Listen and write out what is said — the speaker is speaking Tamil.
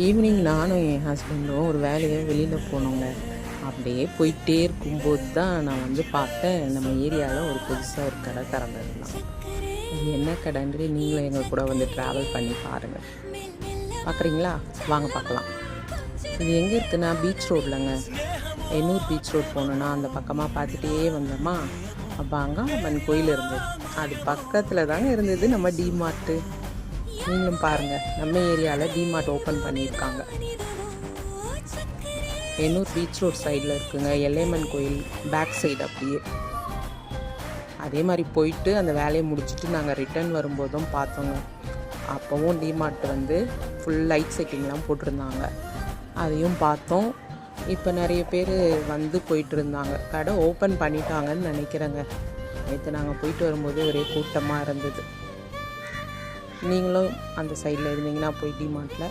ஈவினிங் நானும் என் ஹஸ்பண்டும் ஒரு வேலையை வெளியில் போனோங்க. அப்படியே போயிட்டே இருக்கும்போது தான் நான் வந்து பார்த்தேன், நம்ம ஏரியாவில் ஒரு புதுசாக ஒரு கடை திறந்துருந்தான். அது என்ன கடைன்னு நீங்களும் எங்கள் கூட வந்து ட்ராவல் பண்ணி பாருங்கள். பார்க்குறீங்களா? வாங்க பார்க்கலாம். இது எங்கே இருக்குன்னா பீச் ரோட்லங்க. எண்ணூர் பீச் ரோட் போனோன்னா அந்த பக்கமாக பார்த்துட்டே வந்தோமா, அப்போ அங்காளம்மன் கோயில் இருந்தது. அது பக்கத்தில் தாங்க இருந்தது நம்ம டிமார்ட்டு. நீங்களும் பாருங்கள், நம்ம ஏரியாவில் டிமார்ட் ஓப்பன் பண்ணியிருக்காங்க. எண்ணூர் பீச் ரோட் சைடில் இருக்குங்க. எல்லையம்மன் கோயில் பேக் சைடு அப்படியே. அதே மாதிரி போயிட்டு அந்த வேலையை முடிச்சுட்டு நாங்கள் ரிட்டர்ன் வரும்போதும் பார்த்தோங்க. அப்போவும் டிமார்ட் வந்து ஃபுல் லைட் செட்டிங்லாம் போட்டிருந்தாங்க. அதையும் பார்த்தோம். இப்போ நிறைய பேர் வந்து போயிட்டு இருந்தாங்க. கடை ஓப்பன் பண்ணிட்டாங்கன்னு நினைக்கிறேங்க. நேற்று நாங்கள் போயிட்டு வரும்போது ஒரே கூட்டமாக இருந்தது. நீங்களும் அந்த சைடில் இருந்தீங்கன்னா போய் டிமார்ட்டில்